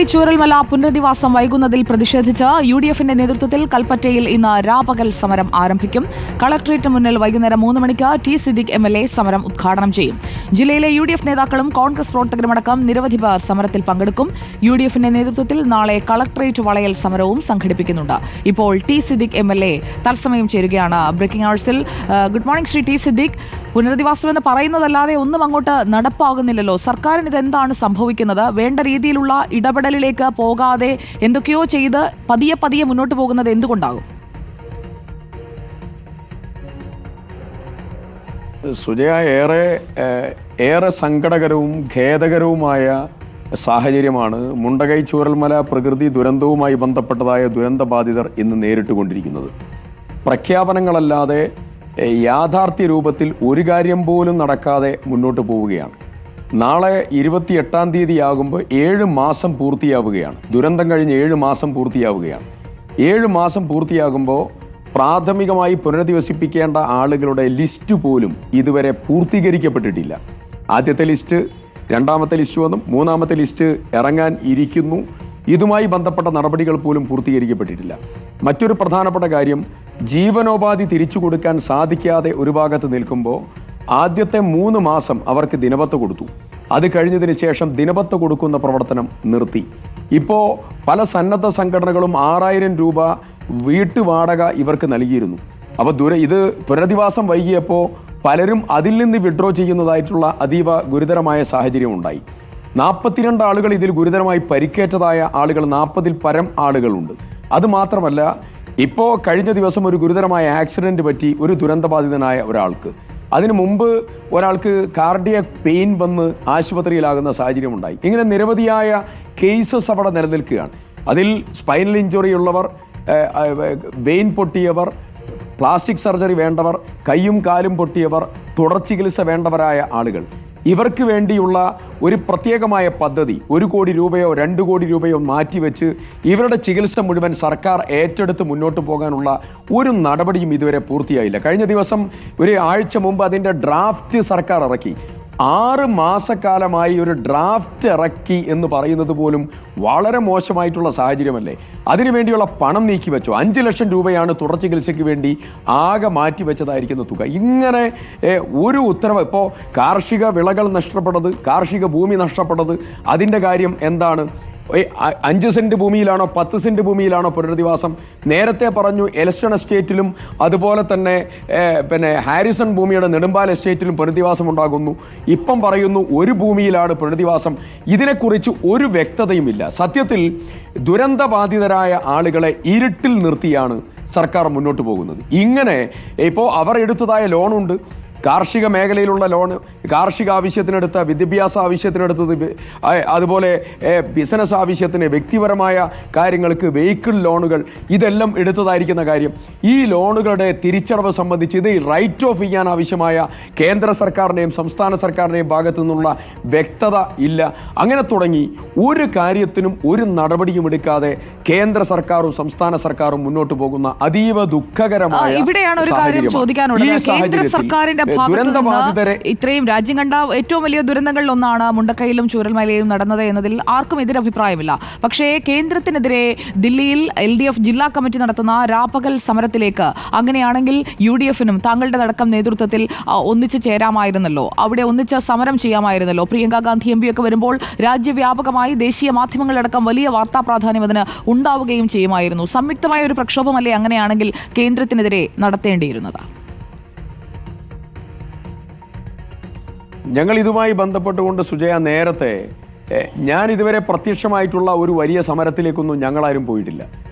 ചൂരൽമല പുനരധിവാസം വൈകുന്നതിൽ പ്രതിഷേധിച്ച് UDFന്റെ നേതൃത്വത്തിൽ കൽപ്പറ്റയിൽ ഇന്ന് രാപകൽ സമരം ആരംഭിക്കും. കളക്ടറേറ്റ് മുന്നിൽ വൈകുന്നേരം 3 മണിക്ക് ടി സിദ്ദിഖ് MLA സമരം ഉദ്ഘാടനം ചെയ്യും. ജില്ലയിലെ UDF നേതാക്കളും കോൺഗ്രസ് പ്രവർത്തകരുമടക്കം നിരവധി പേർ സമരത്തിൽ പങ്കെടുക്കും. UDFന്റെ നേതൃത്വത്തിൽ നാളെ കളക്ടറേറ്റ് വളയൽ സമരവും സംഘടിപ്പിക്കുന്നുണ്ട്. ഇപ്പോൾ ടി സിദ്ദിഖ് MLA തത്സമയം ചേരുകയാണ് ബ്രേക്കിംഗ് അവേഴ്സിൽ. Good morning Shri T Siddique. പുനരധിവാസം എന്ന് പറയുന്നതല്ലാതെ ഒന്നും അങ്ങോട്ട് നടപ്പാകുന്നില്ലല്ലോ. സർക്കാരിന് ഇതെന്താണ് സംഭവിക്കുന്നത്? വേണ്ട രീതിയിലുള്ള ഇടപെടലിലേക്ക് പോകാതെ എന്തൊക്കെയോ ചെയ്ത് പതിയെ പതിയെ മുന്നോട്ട് പോകുന്നത് എന്തുകൊണ്ടാകും? സുജയ, ഏറെ സങ്കടകരവും ഖേദകരവുമായ സാഹചര്യമാണ് മുണ്ടകൈ ചൂരൽമല പ്രകൃതി ദുരന്തവുമായി ബന്ധപ്പെട്ടതായ ദുരന്തബാധിതർ ഇന്ന് നേരിട്ടുകൊണ്ടിരിക്കുന്നത്. പ്രഖ്യാപനങ്ങളല്ലാതെ യാഥാർത്ഥ്യ രൂപത്തിൽ ഒരു കാര്യം പോലും നടക്കാതെ മുന്നോട്ട് പോവുകയാണ്. നാളെ 28-ാം തീയതി ആകുമ്പോൾ 7 മാസം പൂർത്തിയാവുകയാണ്. ദുരന്തം കഴിഞ്ഞ് 7 മാസം പൂർത്തിയാവുകയാണ്. 7 മാസം പൂർത്തിയാകുമ്പോൾ പ്രാഥമികമായി പുനരധിവസിപ്പിക്കേണ്ട ആളുകളുടെ ലിസ്റ്റ് പോലും ഇതുവരെ പൂർത്തീകരിക്കപ്പെട്ടിട്ടില്ല. ആദ്യത്തെ ലിസ്റ്റ്, രണ്ടാമത്തെ ലിസ്റ്റ് വന്നു, മൂന്നാമത്തെ ലിസ്റ്റ് ഇറങ്ങാൻ ഇരിക്കുന്നു. ഇതുമായി ബന്ധപ്പെട്ട നടപടികൾ പോലും പൂർത്തീകരിക്കപ്പെട്ടിട്ടില്ല. മറ്റൊരു പ്രധാനപ്പെട്ട കാര്യം, ജീവനോപാധി തിരിച്ചു കൊടുക്കാൻ സാധിക്കാതെ ഒരു ഭാഗത്ത് നിൽക്കുമ്പോൾ ആദ്യത്തെ 3 മാസം അവർക്ക് ദിനപത്ത് കൊടുത്തു. അത് കഴിഞ്ഞതിന് ശേഷം ദിനപത്ത് കൊടുക്കുന്ന പ്രവർത്തനം നിർത്തി. ഇപ്പോൾ പല സന്നദ്ധ സംഘടനകളും 6000 രൂപ വീട്ടുവാടക ഇവർക്ക് നൽകിയിരുന്നു. അപ്പോൾ ഇത് പുനരധിവാസം വൈകിയപ്പോൾ പലരും അതിൽ നിന്ന് വിഡ്രോ ചെയ്യുന്നതായിട്ടുള്ള അതീവ ഗുരുതരമായ സാഹചര്യം ഉണ്ടായി. 42 ആളുകൾ ഇതിൽ ഗുരുതരമായി പരിക്കേറ്റതായ ആളുകൾ 40-ൽ പരം ആളുകളുണ്ട്. അതുമാത്രമല്ല, ഇപ്പോൾ കഴിഞ്ഞ ദിവസം ഒരു ഗുരുതരമായ ആക്സിഡന്റ് പറ്റി ഒരു ദുരന്തബാധിതനായ ഒരാൾക്ക്. അതിനു മുമ്പ് ഒരാൾക്ക് കാർഡിയക് പെയിൻ വന്ന് ആശുപത്രിയിലാകുന്ന സാഹചര്യമുണ്ടായി. ഇങ്ങനെ നിരവധിയായ കേസസ് അവിടെ നിലനിൽക്കുകയാണ്. അതിൽ സ്പൈനൽ ഇഞ്ചുറി ഉള്ളവർ, വെയിൻ പൊട്ടിയവർ, പ്ലാസ്റ്റിക് സർജറി വേണ്ടവർ, കൈയും കാലും പൊട്ടിയവർ, തുടർ ചികിത്സ വേണ്ടവരായ ആളുകൾ, ഇവർക്ക് വേണ്ടിയുള്ള ഒരു പ്രത്യേകമായ പദ്ധതി 1 കോടി രൂപയോ 2 കോടി രൂപയോ മാറ്റിവെച്ച് ഇവരുടെ ചികിത്സ മുഴുവൻ സർക്കാർ ഏറ്റെടുത്ത് മുന്നോട്ട് പോകാനുള്ള ഒരു നടപടിയും ഇതുവരെ പൂർത്തിയായില്ല. കഴിഞ്ഞ ദിവസം ഒരു ആഴ്ച മുമ്പ് അതിൻ്റെ ഡ്രാഫ്റ്റ് സർക്കാർ ഇറക്കി. 6 മാസക്കാലമായി ഒരു ഡ്രാഫ്റ്റ് ഇറക്കി എന്ന് പറയുന്നത് പോലും വളരെ മോശമായിട്ടുള്ള സാഹചര്യമല്ലേ? അതിനുവേണ്ടിയുള്ള പണം നീക്കിവെച്ചു. 5 ലക്ഷം രൂപയാണ് തുടർ ചികിത്സയ്ക്ക് വേണ്ടി ആകെ മാറ്റിവെച്ചതായിരിക്കുന്ന തുക. ഇങ്ങനെ ഒരു ഉത്തരവ്, ഇപ്പോൾ കാർഷിക വിളകൾ നഷ്ടപ്പെട്ടത്, കാർഷിക ഭൂമി നഷ്ടപ്പെട്ടത്, അതിൻ്റെ കാര്യം എന്താണ്? 5 സെന്റ് ഭൂമിയിലാണോ 10 സെന്റ് ഭൂമിയിലാണോ പുനരധിവാസം? നേരത്തെ പറഞ്ഞു എലസ്റ്റൺ എസ്റ്റേറ്റിലും അതുപോലെ തന്നെ ഹാരിസൺ ഭൂമിയുടെ നെടുമ്പാൽ എസ്റ്റേറ്റിലും പുനരധിവാസം ഉണ്ടാകുന്നു. ഇപ്പം പറയുന്നു ഒരു ഭൂമിയിലാണ് പുനരധിവാസം. ഇതിനെക്കുറിച്ച് ഒരു വ്യക്തതയുമില്ല. സത്യത്തിൽ ദുരന്തബാധിതരായ ആളുകളെ ഇരുട്ടിൽ നിർത്തിയാണ് സർക്കാർ മുന്നോട്ട് പോകുന്നത്. ഇങ്ങനെ ഇപ്പോൾ അവർ എടുത്തതായ ലോണുണ്ട്, കാർഷിക മേഖലയിലുള്ള ലോണ്, കാർഷിക ആവശ്യത്തിനെടുത്ത, വിദ്യാഭ്യാസ ആവശ്യത്തിനെടുത്തത്, അതുപോലെ ബിസിനസ് ആവശ്യത്തിന്, വ്യക്തിപരമായ കാര്യങ്ങൾക്ക് വെഹിക്കിൾ ലോണുകൾ, ഇതെല്ലാം എടുത്തതായിരിക്കുന്ന കാര്യം. ഈ ലോണുകളുടെ തിരിച്ചടവ് സംബന്ധിച്ച് ഇത് റൈറ്റ് ഓഫ് ചെയ്യാൻ ആവശ്യമായ കേന്ദ്ര സർക്കാരിൻ്റെയും സംസ്ഥാന സർക്കാരിൻ്റെയും ഭാഗത്തു നിന്നുള്ള വ്യക്തത ഇല്ല. അങ്ങനെ തുടങ്ങി ഒരു കാര്യത്തിനും ഒരു നടപടിയും എടുക്കാതെ കേന്ദ്ര സർക്കാരും സംസ്ഥാന സർക്കാരും മുന്നോട്ട് പോകുന്ന അതീവ ദുഃഖകരമായ സർക്കാരിന്റെ ഇത്രയും രാജ്യം കണ്ട ഏറ്റവും വലിയ ദുരന്തങ്ങളിൽ ഒന്നാണ് മുണ്ടക്കൈയിലും ചൂരൽമലയിലും നടന്നത് എന്നതിൽ ആർക്കും എതിരഭിപ്രായമില്ല. പക്ഷേ കേന്ദ്രത്തിനെതിരെ ദില്ലിയിൽ LDF ജില്ലാ കമ്മിറ്റി നടത്തുന്ന രാപകൽ സമരത്തിലേക്ക് അങ്ങനെയാണെങ്കിൽ UDFനും താങ്കളുടെ അടക്കം നേതൃത്വത്തിൽ ഒന്നിച്ച് ചേരാമായിരുന്നല്ലോ, അവിടെ ഒന്നിച്ച് സമരം ചെയ്യാമായിരുന്നല്ലോ. പ്രിയങ്ക ഗാന്ധി MP ഒക്കെ വരുമ്പോൾ രാജ്യവ്യാപകമായി ദേശീയ മാധ്യമങ്ങളടക്കം വലിയ വാർത്താ പ്രാധാന്യം അതിന് ഉണ്ടാവുകയും ചെയ്യുമായിരുന്നു. സംയുക്തമായ ഒരു പ്രക്ഷോഭമല്ലേ അങ്ങനെയാണെങ്കിൽ കേന്ദ്രത്തിനെതിരെ നടത്തേണ്ടിയിരുന്നത്? ഞങ്ങൾ ഇതുമായി ബന്ധപ്പെട്ടുകൊണ്ട് സുജയ, നേരത്തെ ഞാൻ ഇതുവരെ പ്രത്യക്ഷമായിട്ടുള്ള ഒരു വലിയ സമരത്തിലേക്കൊന്നും ഞങ്ങളാരും പോയിട്ടില്ല.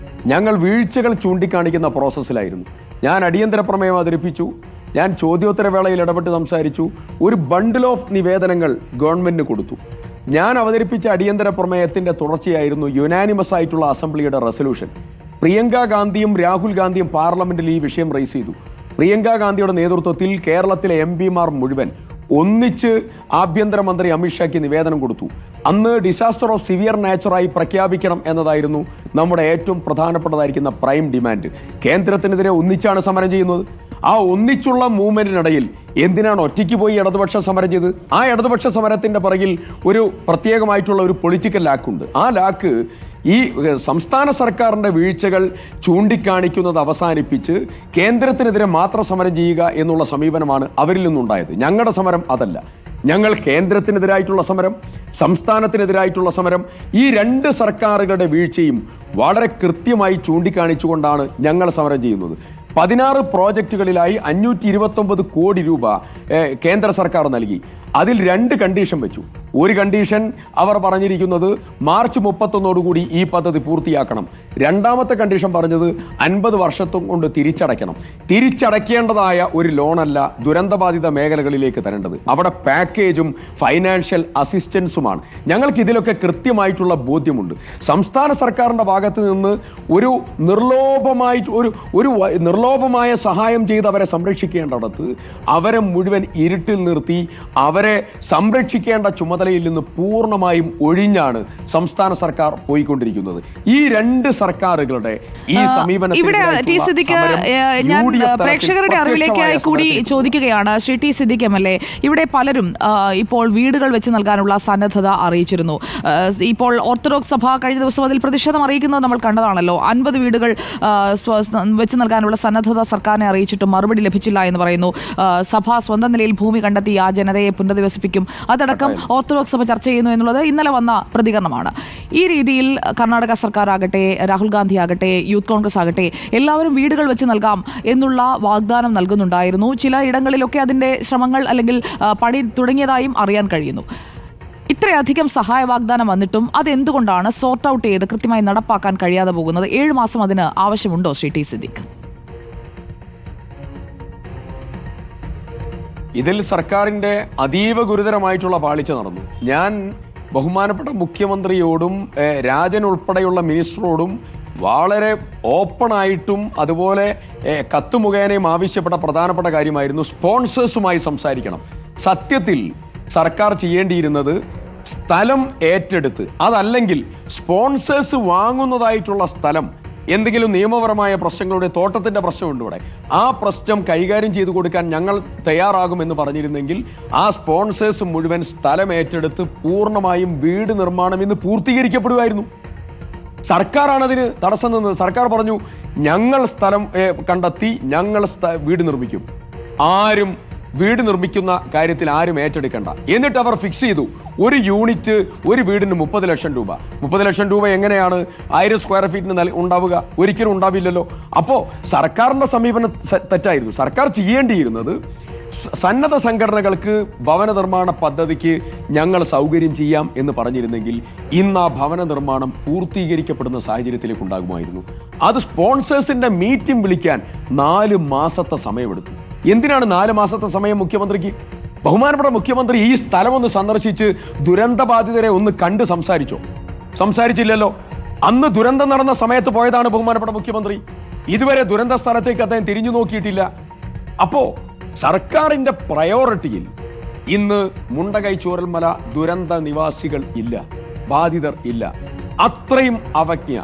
ഞങ്ങൾ വീഴ്ചകൾ ചൂണ്ടിക്കാണിക്കുന്ന പ്രോസസ്സിലായിരുന്നു. ഞാൻ അടിയന്തര പ്രമേയം അവതരിപ്പിച്ചു, ഞാൻ ചോദ്യോത്തരവേളയിൽ ഇടപെട്ട് സംസാരിച്ചു, ഒരു ബണ്ടിൽ ഓഫ് നിവേദനങ്ങൾ ഗവൺമെന്റിന് കൊടുത്തു. ഞാൻ അവതരിപ്പിച്ച അടിയന്തര പ്രമേയത്തിൻ്റെ തുടർച്ചയായിരുന്നു യുനാനിമസ് ആയിട്ടുള്ള അസംബ്ലിയുടെ റെസൊല്യൂഷൻ. പ്രിയങ്ക ഗാന്ധിയും രാഹുൽ ഗാന്ധിയും പാർലമെന്റിൽ ഈ വിഷയം റൈസ് ചെയ്തു. പ്രിയങ്ക ഗാന്ധിയുടെ നേതൃത്വത്തിൽ കേരളത്തിലെ MP-മാർ മുഴുവൻ ഒന്നിച്ച് ആഭ്യന്തരമന്ത്രി അമിത്ഷായ്ക്ക് നിവേദനം കൊടുത്തു. അന്ന് ഡിസാസ്റ്റർ ഓഫ് സിവിയർ നേച്ചറായി പ്രഖ്യാപിക്കണം എന്നതായിരുന്നു നമ്മുടെ ഏറ്റവും പ്രധാനപ്പെട്ടതായിരിക്കുന്ന പ്രൈം ഡിമാൻഡ്. കേന്ദ്രത്തിനെതിരെ ഒന്നിച്ചാണ് സമരം ചെയ്യുന്നത്. ആ ഒന്നിച്ചുള്ള മൂവ്മെന്റിനിടയിൽ എന്തിനാണ് ഒറ്റയ്ക്ക് പോയി ഇടതുപക്ഷ സമരം ചെയ്ത്? ആ ഇടതുപക്ഷ സമരത്തിന്റെ പിറകിൽ ഒരു പ്രത്യേകമായിട്ടുള്ള ഒരു പൊളിറ്റിക്കൽ ലാക്കുണ്ട്. ആ ലാക്ക് ഈ സംസ്ഥാന സർക്കാരിന്റെ വീഴ്ചകൾ ചൂണ്ടിക്കാണിക്കുന്നത് അവസാനിപ്പിച്ച് കേന്ദ്രത്തിനെതിരെ മാത്രം സമരം ചെയ്യുക എന്നുള്ള സമീപനമാണ് അവരിൽ നിന്നുണ്ടായത്. ഞങ്ങളുടെ സമരം അതല്ല. ഞങ്ങൾ കേന്ദ്രത്തിനെതിരായിട്ടുള്ള സമരം, സംസ്ഥാനത്തിനെതിരായിട്ടുള്ള സമരം, ഈ രണ്ട് സർക്കാരുകളുടെ വീഴ്ചയും വളരെ കൃത്യമായി ചൂണ്ടിക്കാണിച്ചുകൊണ്ടാണ് ഞങ്ങൾ സമരം ചെയ്യുന്നത്. 16 പ്രോജക്റ്റുകളിലായി 529 കോടി രൂപ കേന്ദ്ര സർക്കാർ നൽകി. അതിൽ 2 കണ്ടീഷൻ വെച്ചു. ഒരു കണ്ടീഷൻ അവർ പറഞ്ഞിരിക്കുന്നത് മാർച്ച് 31 ഈ പദ്ധതി പൂർത്തിയാക്കണം. രണ്ടാമത്തെ കണ്ടീഷൻ പറഞ്ഞത് 50 വർഷത്തും കൊണ്ട് തിരിച്ചടയ്ക്കണം. തിരിച്ചടയ്ക്കേണ്ടതായ ഒരു ലോണല്ല ദുരന്തബാധിത മേഖലകളിലേക്ക് തരേണ്ടത്. അവിടെ പാക്കേജും ഫൈനാൻഷ്യൽ അസിസ്റ്റൻസുമാണ്. ഞങ്ങൾക്ക് ഇതിലൊക്കെ കൃത്യമായിട്ടുള്ള ബോധ്യമുണ്ട്. സംസ്ഥാന സർക്കാരിന്റെ ഭാഗത്ത് നിന്ന് ഒരു നിർലോഭമായ സഹായം ചെയ്ത് അവരെ സംരക്ഷിക്കേണ്ടടത്ത് അവരെ മുഴുവൻ ഇരുട്ടിൽ നിർത്തി അവരെ സംരക്ഷിക്കേണ്ട ചുമതലയിൽ നിന്ന് പൂർണ്ണമായും ഒഴിഞ്ഞാണ് സംസ്ഥാന സർക്കാർ പോയിക്കൊണ്ടിരിക്കുന്നത്. ഈ രണ്ട് സർക്കാരുകളുടെ ഈ ഞാൻ പ്രേക്ഷകരുടെ അറിവിലേക്കായി കൂടി ചോദിക്കുകയാണ്. ശ്രീ ടി സിദ്ദിഖ് MLA, ഇവിടെ പലരും ഇപ്പോൾ വീടുകൾ വെച്ച് നൽകാനുള്ള സന്നദ്ധത അറിയിച്ചിരുന്നു. ഇപ്പോൾ ഓർത്തഡോക്സ് സഭ കഴിഞ്ഞ ദിവസം അതിൽ പ്രതിഷേധം അറിയിക്കുന്നത് നമ്മൾ കണ്ടതാണല്ലോ. 50 വീടുകൾ വെച്ച് നൽകാനുള്ള സന്നദ്ധത സർക്കാരിനെ അറിയിച്ചിട്ടും മറുപടി ലഭിച്ചില്ല എന്ന് പറയുന്നു. സഭ സ്വന്തം നിലയിൽ ഭൂമി കണ്ടെത്തി ആ ജനതയെ പുനരധിവസിപ്പിക്കും, അതടക്കം ഓർത്തഡോക്സ് സഭ ചർച്ച ചെയ്യുന്നു എന്നുള്ളത് ഇന്നലെ വന്ന പ്രതികരണമാണ്. ഈ രീതിയിൽ കർണാടക സർക്കാർ ആകട്ടെ, രാഹുൽ ഗാന്ധി ആകട്ടെ, യൂത്ത് കോൺഗ്രസ് ആകട്ടെ, എല്ലാവരും വീടുകൾ വെച്ച് നൽകാം എന്നുള്ള വാഗ്ദാനം നൽകുന്നുണ്ടായിരുന്നു. ചില ഇടങ്ങളിലൊക്കെ അതിന്റെ ശ്രമങ്ങൾ അല്ലെങ്കിൽ പണി തുടങ്ങിയതായും അറിയാൻ കഴിയുന്നു. ഇത്രയധികം സഹായ വാഗ്ദാനം വന്നിട്ടും അതെന്തുകൊണ്ടാണ് സോർട്ട് ഔട്ട് ചെയ്ത് കൃത്യമായി നടപ്പാക്കാൻ കഴിയാതെ പോകുന്നത്? 7 മാസം അതിന് ആവശ്യമുണ്ടോ ശ്രീ ടി സിദ്ദിഖ്? ഇതിൽ സർക്കാരിന്റെ അതീവ ഗുരുതരമായിട്ടുള്ള പാളിച്ച നടന്നു. ഞാൻ ബഹുമാനപ്പെട്ട മുഖ്യമന്ത്രിയോടും രാജൻ ഉൾപ്പെടെയുള്ള മിനിസ്റ്ററോടും വളരെ ഓപ്പണായിട്ടും അതുപോലെ കത്ത് മുഖേനയും ആവശ്യപ്പെട്ട പ്രധാനപ്പെട്ട കാര്യമായിരുന്നു സ്പോൺസേഴ്സുമായി സംസാരിക്കണം. സത്യത്തിൽ സർക്കാർ ചെയ്യേണ്ടിയിരുന്നത് സ്ഥലം ഏറ്റെടുത്ത്, അതല്ലെങ്കിൽ സ്പോൺസേഴ്സ് വാങ്ങുന്നതായിട്ടുള്ള സ്ഥലം, എന്തെങ്കിലും നിയമപരമായ പ്രശ്നങ്ങളുടെ തോട്ടത്തിന്റെ പ്രശ്നമുണ്ട് ഇവിടെ, ആ പ്രശ്നം കൈകാര്യം ചെയ്തു കൊടുക്കാൻ ഞങ്ങൾ തയ്യാറാകുമെന്ന് പറഞ്ഞിരുന്നെങ്കിൽ ആ സ്പോൺസേഴ്സ് മുഴുവൻ സ്ഥലം ഏറ്റെടുത്ത് പൂർണ്ണമായും വീട് നിർമ്മാണം ഇന്ന് പൂർത്തീകരിക്കപ്പെടുമായിരുന്നു. സർക്കാരാണ് അതിന് തടസ്സം നിന്നത്. സർക്കാർ പറഞ്ഞു ഞങ്ങൾ സ്ഥലം കണ്ടെത്തി ഞങ്ങൾ വീട് നിർമ്മിക്കും, ആരും വീട് നിർമ്മിക്കുന്ന കാര്യത്തിൽ ആരും ഏറ്റെടുക്കണ്ട. എന്നിട്ട് അവർ ഫിക്സ് ചെയ്തു ഒരു യൂണിറ്റ്, ഒരു വീടിന് 30 ലക്ഷം രൂപ. 30 ലക്ഷം രൂപ എങ്ങനെയാണ് 1000 സ്ക്വയർ ഫീറ്റിന് ഉണ്ടാവുക? ഒരിക്കലും ഉണ്ടാവില്ലല്ലോ. അപ്പോൾ സർക്കാരിന്റെ സമീപനം തെറ്റായിരുന്നു. സർക്കാർ ചെയ്യേണ്ടിയിരുന്നത് സന്നദ്ധ സംഘടനകൾക്ക് ഭവന നിർമ്മാണ പദ്ധതിക്ക് ഞങ്ങൾ സൗകര്യം ചെയ്യാം എന്ന് പറഞ്ഞിരുന്നെങ്കിൽ ഇന്ന് ആ ഭവന നിർമ്മാണം പൂർത്തീകരിക്കപ്പെടുന്ന സാഹചര്യത്തിലേക്ക് ഉണ്ടാകുമായിരുന്നു. അത് സ്പോൺസേഴ്സിന്റെ മീറ്റിംഗ് വിളിക്കാൻ 4 മാസത്തെ സമയമെടുത്തു. എന്തിനാണ് 4 മാസത്തെ സമയം മുഖ്യമന്ത്രിക്ക്? ബഹുമാനപ്പെട്ട മുഖ്യമന്ത്രി ഈ സ്ഥലം ഒന്ന് സന്ദർശിച്ച് ദുരന്തബാധിതരെ ഒന്ന് കണ്ട് സംസാരിച്ചോ? സംസാരിച്ചില്ലല്ലോ. അന്ന് ദുരന്തം നടന്ന സമയത്ത് പോയതാണ് ബഹുമാനപ്പെട്ട മുഖ്യമന്ത്രി. ഇതുവരെ ദുരന്ത സ്ഥലത്തേക്ക് അദ്ദേഹം തിരിഞ്ഞു നോക്കിയിട്ടില്ല. അപ്പോ സർക്കാരിന്റെ പ്രയോറിറ്റിയിൽ ഇന്ന് മുണ്ടകൈ ചൂരൽമല ദുരന്ത നിവാസികൾ ഇല്ല, ബാധിതർ ഇല്ല. അത്രയും അവജ്ഞ.